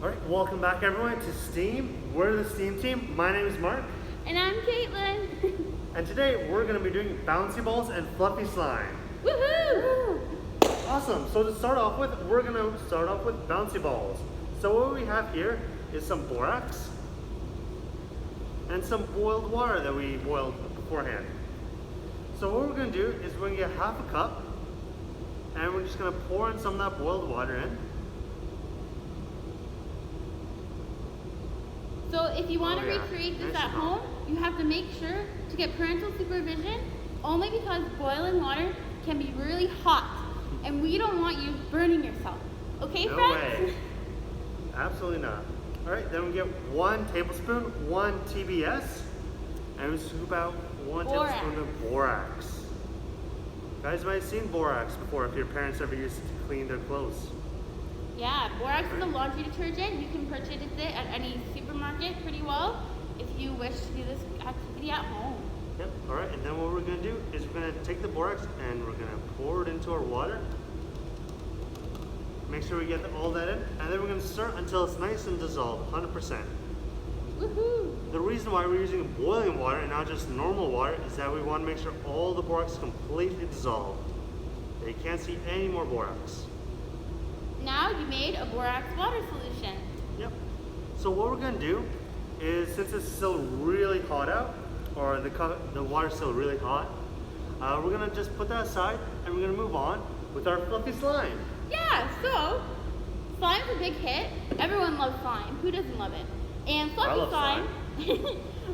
Alright, welcome back everyone to S.T.E.A.M. We're the S.T.E.A.M team. My name is Mark. And I'm Kaitlin. And today we're going to be doing bouncy balls and fluffy slime. Woohoo! Awesome, so to start off with, we're going to start off with bouncy balls. So what we have here is some borax and some boiled water that we boiled beforehand. So what we're going to do is we're going to get half a cup and we're just going to pour in some of that boiled water in. So if you want to recreate this at home, you have to make sure to get parental supervision, only because boiling water can be really hot and we don't want you burning yourself. Okay, no friends? Way. Absolutely not. Alright, then we get 1 tablespoon, 1 TBS, and we scoop out 1 tablespoon of borax. Guys might have seen borax before if your parents ever used it to clean their clothes. Yeah, borax is a laundry detergent. You can purchase it at any supermarket pretty well if you wish to do this activity at home. Yep, alright, and then what we're going to do is we're going to take the borax and we're going to pour it into our water. Make sure we get all that in, and then we're going to stir until it's nice and dissolved, 100%. Woohoo! The reason why we're using boiling water and not just normal water is that we want to make sure all the borax is completely dissolved. You can't see any more borax. Now you made a borax water solution. Yep. So what we're going to do is, since it's still really hot out, or the water's still really hot, we're going to just put that aside and we're going to move on with our fluffy slime. Yeah, so slime's a big hit. Everyone loves slime. Who doesn't love it? And fluffy slime,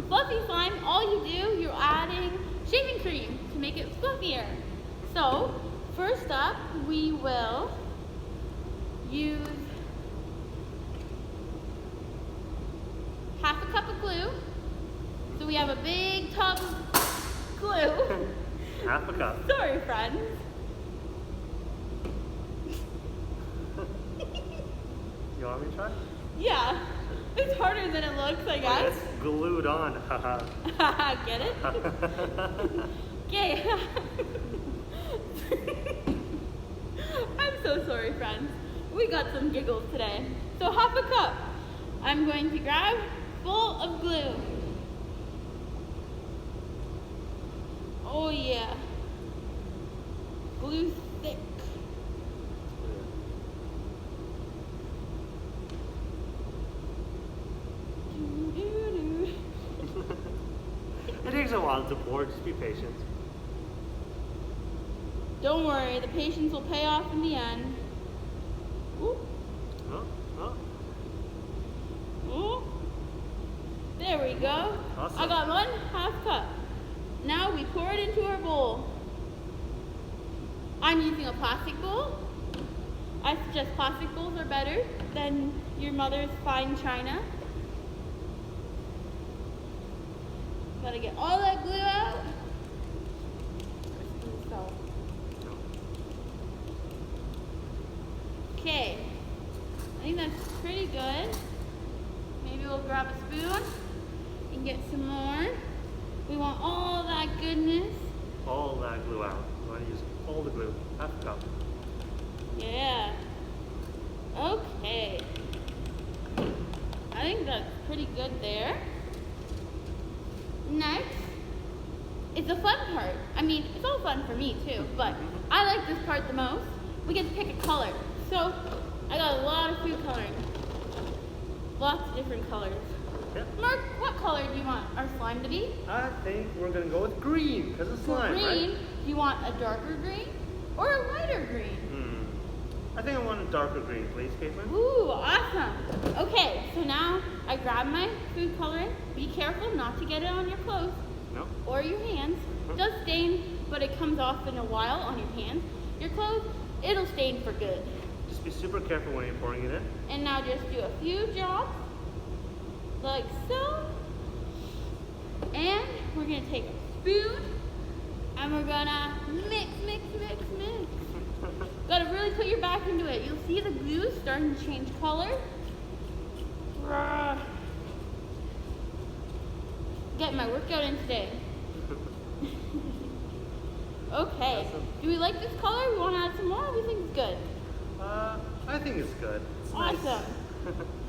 fluffy slime, all you do, you're adding shaving cream to make it fluffier. So first up, we will use half a cup of glue. So we have a big tub of glue. Half a cup. Sorry, friends. You want me to try? Yeah, it's harder than it looks, I guess. It's glued on, haha. Get it? Okay. I'm so sorry, friends. We got some giggles today. So half a cup. I'm going to grab full of glue. Oh yeah. Glue thick. It takes a while to pour, just be patient. Don't worry, the patience will pay off in the end. Ooh. Ooh. There we go. Awesome. I got 1/2 cup. Now we pour it into our bowl. I'm using a plastic bowl. I suggest plastic bowls are better than your mother's fine china. Gotta get all that glue out. Okay, I think that's pretty good. Maybe we'll grab a spoon and get some more. We want all that goodness. All that glue out. You want to use all the glue, half a cup. Yeah. Okay. I think that's pretty good there. Next is the fun part. I mean, it's all fun for me too, but I like this part the most. We get to pick a color. So I got a lot of food coloring. Lots of different colors. Yep. Mark, what color do you want our slime to be? I think we're going to go with green, because it's slime, green, right? Do you want a darker green or a lighter green? I think I want a darker green, please, Kaitlin. Ooh, awesome. Okay, so now I grab my food coloring. Be careful not to get it on your clothes. No. Or your hands. It does stain, but it comes off in a while on your hands. Your clothes, it'll stain for good. Just be super careful when you're pouring it in. And now just do a few drops, like so. And we're gonna take a spoon, and we're gonna mix. Gotta really put your back into it. You'll see the glue starting to change color. Getting my workout in today. Okay. Awesome. Do we like this color? We want to add some more? We think it's good. I think it's good. It's Awesome. nice.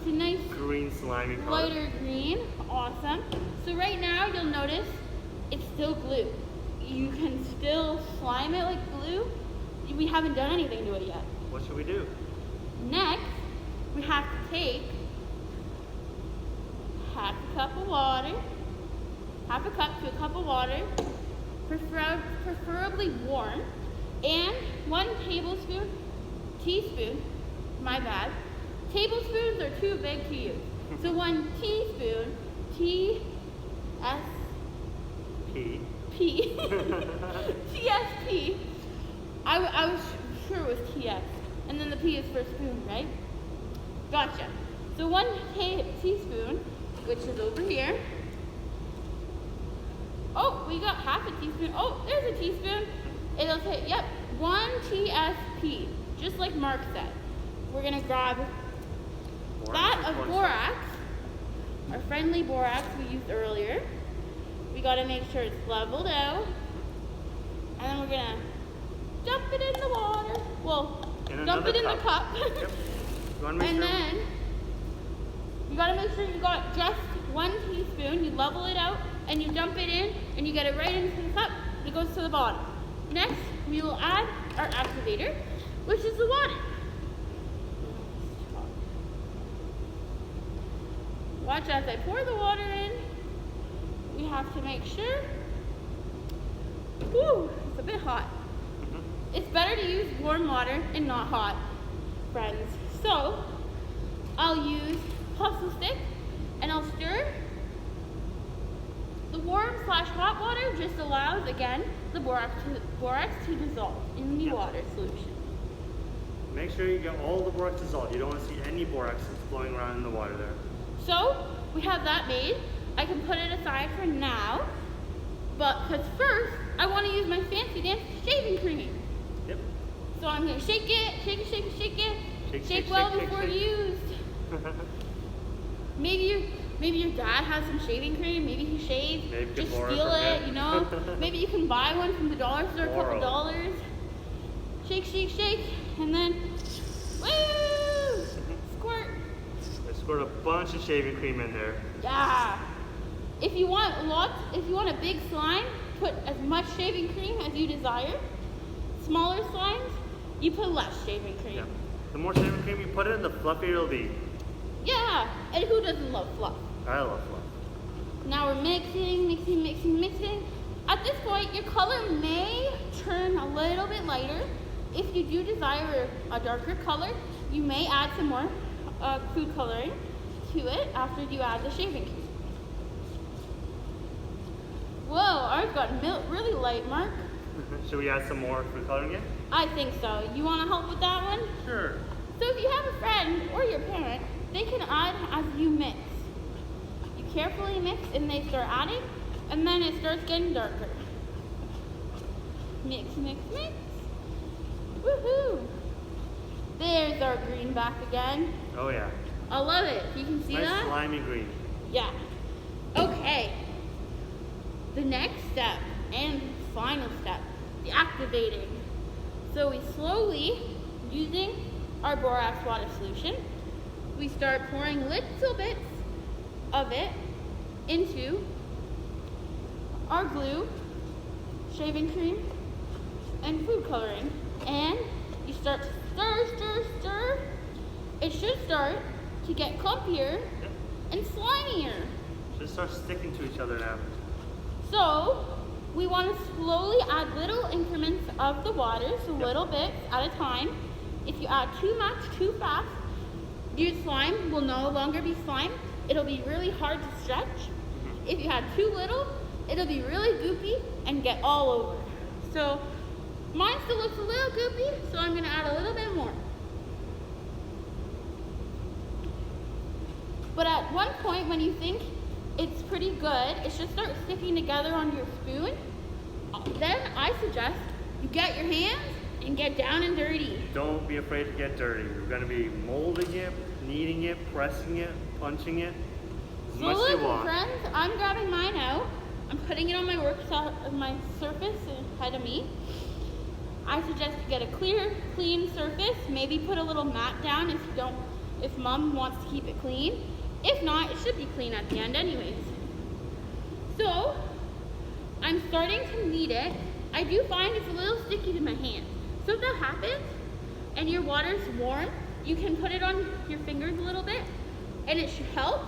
a nice green slimy color. lighter green. Awesome. So right now you'll notice it's still glue. You can still slime it like glue. We haven't done anything to it yet. What should we do? Next, we have to take half a cup to a cup of water, preferably warm, and 1 teaspoon, my bad. Tablespoons are too big to use. So 1 teaspoon, TSP. I was sure it was TS. And then the P is for spoon, right? Gotcha. So 1 teaspoon, which is over here. Oh, we got half a teaspoon. Oh, there's a teaspoon. It'll take, yep, 1 TSP, just like Mark said. We're gonna grab that of borax, our friendly borax we used earlier. We gotta make sure it's leveled out. And then we're gonna dump it in the water. Well, dump it in the cup. Yep. And then you gotta make sure you got just 1 teaspoon. You level it out and you dump it in and you get it right into the cup. It goes to the bottom. Next, we will add our activator, which is the water. Watch as I pour the water in. We have to make sure. Whew, it's a bit hot. It's better to use warm water and not hot, friends. So, I'll use pestle stick and I'll stir. The warm/hot water just allows, again, the borax to dissolve in the water solution. Make sure you get all the borax dissolved. You don't want to see any borax that's flowing around in the water there. So, we have that made. I can put it aside for now, but because first, I want to use my fancy dance shaving cream. Yep. So I'm going to shake it, shake well before used. Maybe your dad has some shaving cream, maybe he shaves, just steal it, you know. Maybe you can buy one from the dollar store, a couple dollars. Shake, and then, woo, squirt. I squirt a bunch of shaving cream in there. Yeah. If you want a big slime, put as much shaving cream as you desire. Smaller slimes, you put less shaving cream. Yeah. The more shaving cream you put in, the fluffier it'll be. Yeah, and who doesn't love fluff? I love fluff. Now we're mixing. At this point, your color may turn a little bit lighter. If you do desire a darker color, you may add some more food coloring to it after you add the shaving cream. Whoa, ours got really light, Mark. Should we add some more food coloring in? I think so. You want to help with that one? Sure. So if you have a friend or your parent, they can add as you mix. You carefully mix and they start adding, and then it starts getting darker. Mix. Woohoo! There's our green back again. Oh yeah. I love it. You can see nice that? slimy green. Yeah. Okay. The next step and final step, the activating. So we slowly, using our borax water solution, we start pouring little bits of it into our glue, shaving cream, and food coloring. And you start to stir. It should start to get clumpier and slimier. Should start sticking to each other now. So we want to slowly add little increments of the water, so little bits at a time. If you add too much, too fast, your slime will no longer be slime. It'll be really hard to stretch. If you add too little, it'll be really goopy and get all over. So mine still looks a little goopy, so I'm going to add a little bit more. But at one point when you think it's pretty good, it should start sticking together on your spoon. Then I suggest you get your hands and get down and dirty. Don't be afraid to get dirty. You're going to be molding it, kneading it, pressing it, punching it as much as you want. Friends, I'm grabbing mine out. I'm putting it on my my surface ahead of me. I suggest you get a clear, clean surface. Maybe put a little mat down if you don't if mom wants to keep it clean. If not, it should be clean at the end anyways. So, I'm starting to knead it. I do find it's a little sticky to my hand. So if that happens, and your water's warm, you can put it on your fingers a little bit, and it should help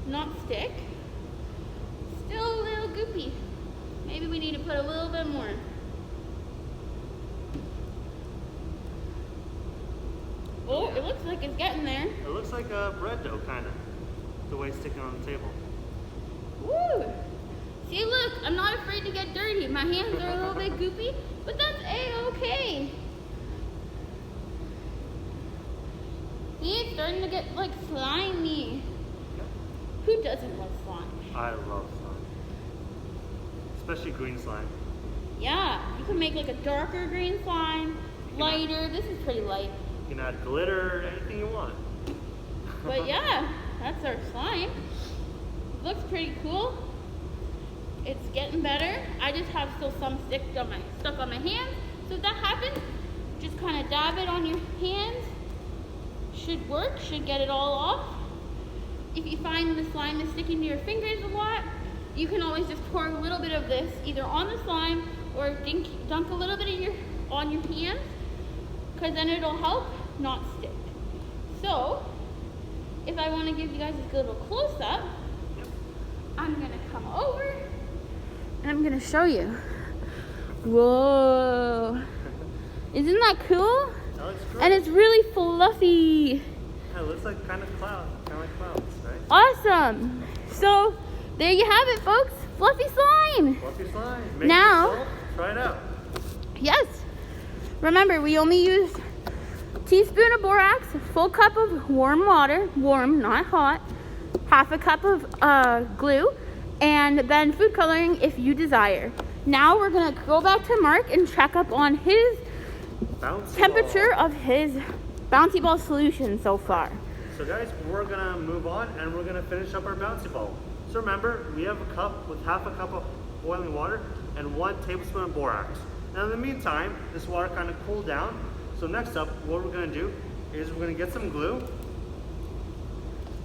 not stick. Still a little goopy. Maybe we need to put a little bit more. Oh, it looks like it's getting there. It looks like a bread dough, kind of, the way it's sticking on the table. Woo! See, look, I'm not afraid to get dirty. My hands are a little bit goopy, but that's a-okay. It's starting to get like slimy. Who doesn't love slime? I love slime. Especially green slime. Yeah, you can make like a darker green slime, lighter. This is pretty light. You can add glitter, anything you want. But yeah, that's our slime. Looks pretty cool. It's getting better. I just have still some stuck on my hands. So if that happens, just kind of dab it on your hands. Should work, should get it all off. If you find the slime is sticking to your fingers a lot, you can always just pour a little bit of this either on the slime or dunk a little bit on your hands, because then it'll help not stick. So, if I want to give you guys a little close-up, I'm going to come over and I'm going to show you. Whoa. Isn't that cool? That looks great. And it's really fluffy. Yeah, it looks like kind of clouds, right? Awesome. So, there you have it, folks. Fluffy slime. Fluffy slime. Make Now, yourself, try it out. Yes. Remember, we only used a teaspoon of borax, a full cup of warm water, warm, not hot, half a cup of glue, and then food coloring if you desire. Now we're gonna go back to Mark and check up on his temperature of his bouncy ball solution so far. So guys, we're gonna move on and we're gonna finish up our bouncy ball. So remember, we have a cup with half a cup of boiling water and 1 tablespoon of borax. Now in the meantime, this water kind of cooled down. So next up, what we're gonna do is we're gonna get some glue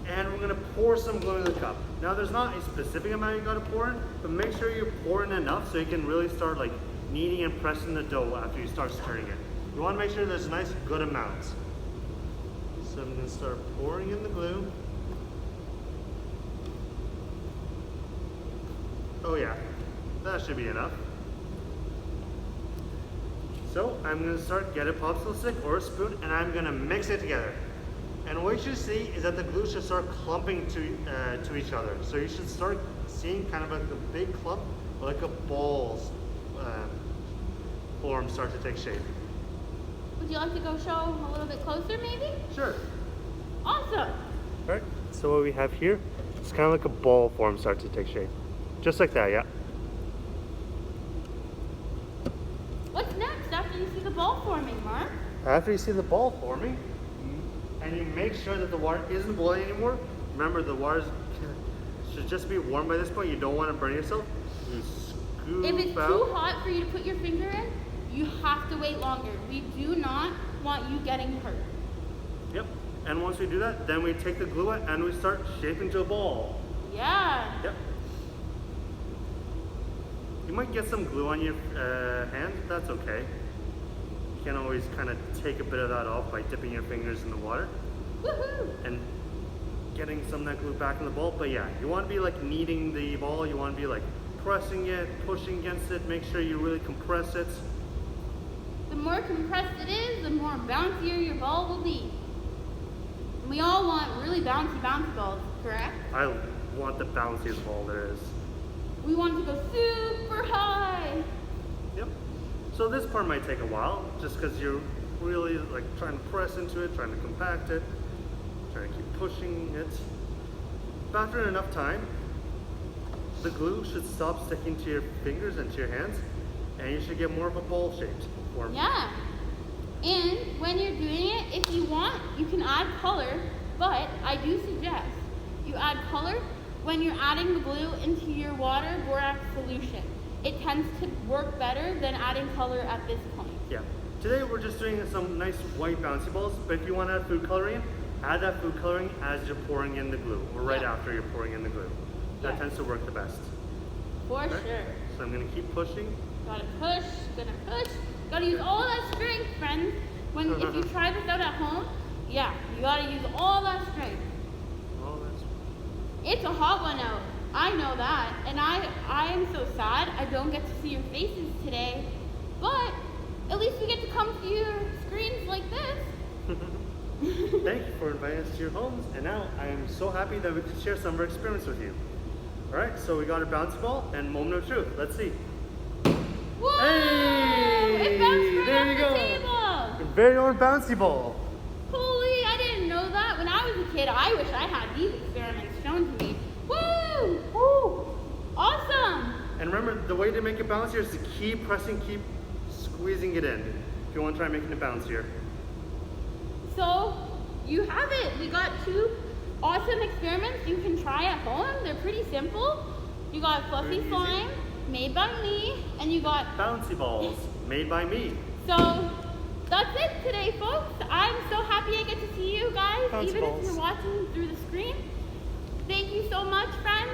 and we're gonna pour some glue in the cup. Now there's not a specific amount you gotta pour in, but make sure you pour in enough so you can really start like kneading and pressing the dough after you start stirring it. You wanna make sure there's a nice good amount. So I'm gonna start pouring in the glue. Oh yeah, that should be enough. So I'm gonna start, get a popsicle stick or a spoon, and I'm gonna mix it together. And what you should see is that the glue should start clumping to each other. So you should start seeing kind of like a big clump, or like a ball's form start to take shape. Would you like to go show a little bit closer maybe? Sure. Awesome. Alright, so what we have here is kind of like a ball form start to take shape. Just like that, yeah. What's next after you see the ball forming, Mark? After you see the ball forming, and you make sure that the water isn't boiling anymore, remember the water should just be warm by this point. You don't want to burn yourself. You scoop If it's out. too hot for you to put your finger in, you have to wait longer. We do not want you getting hurt. Yep. And once we do that, then we take the glue out and we start shaping to a ball. Yeah. Yep. You might get some glue on your hand. That's okay. You can always kind of take a bit of that off by dipping your fingers in the water. Woohoo! And getting some of that glue back in the ball. But yeah, you want to be like kneading the ball. You want to be like pressing it, pushing against it. Make sure you really compress it. The more compressed it is, the more bouncier your ball will be. And we all want really bouncy balls, correct? I want the bounciest ball there is. We want it to go super high. Yep. So this part might take a while, just because you're really like trying to press into it, trying to compact it, trying to keep pushing it. But after enough time, the glue should stop sticking to your fingers and to your hands, and you should get more of a ball-shaped form. Yeah. And when you're doing it, if you want, you can add color, but I do suggest you add color when you're adding the glue into your water borax solution. It tends to work better than adding color at this point. Yeah. Today we're just doing some nice white bouncy balls, but if you want to add food coloring in, add that food coloring as you're pouring in the glue, or right after you're pouring in the glue. That tends to work the best. For sure. So I'm going to keep pushing. Gotta push, Gotta use all that strength, friends. If you try this out at home, yeah, you gotta use all that strength. Oh, that's... It's a hot one out. I know that. And I am so sad I don't get to see your faces today. But at least we get to come to your screens like this. Thank you for inviting us to your homes. And now I am so happy that we could share some of our experiments with you. Alright, so we got a bouncy ball and moment of truth. Let's see. Whoa! Hey! It bounced There right you off go. the table! Your very own bouncy ball. Holy, I didn't know that. When I was a kid, I wish I had these experiments shown to me. Woo! Woo! Awesome! And remember, the way to make it bouncier is to keep pressing, keep squeezing it in. If you want to try making it bouncier. So, you have it. We got 2 awesome experiments you can try at home. They're pretty simple. You got fluffy slime, made by me, and you got bouncy balls, made by me. So, that's it today, folks. I'm so happy I get to see you guys, even if you're watching through the screen. Thank you so much, friends,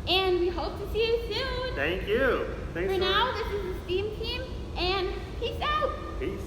and we hope to see you soon. Thank you. Thanks For now, this is the S.T.E.A.M team, and peace out. Peace.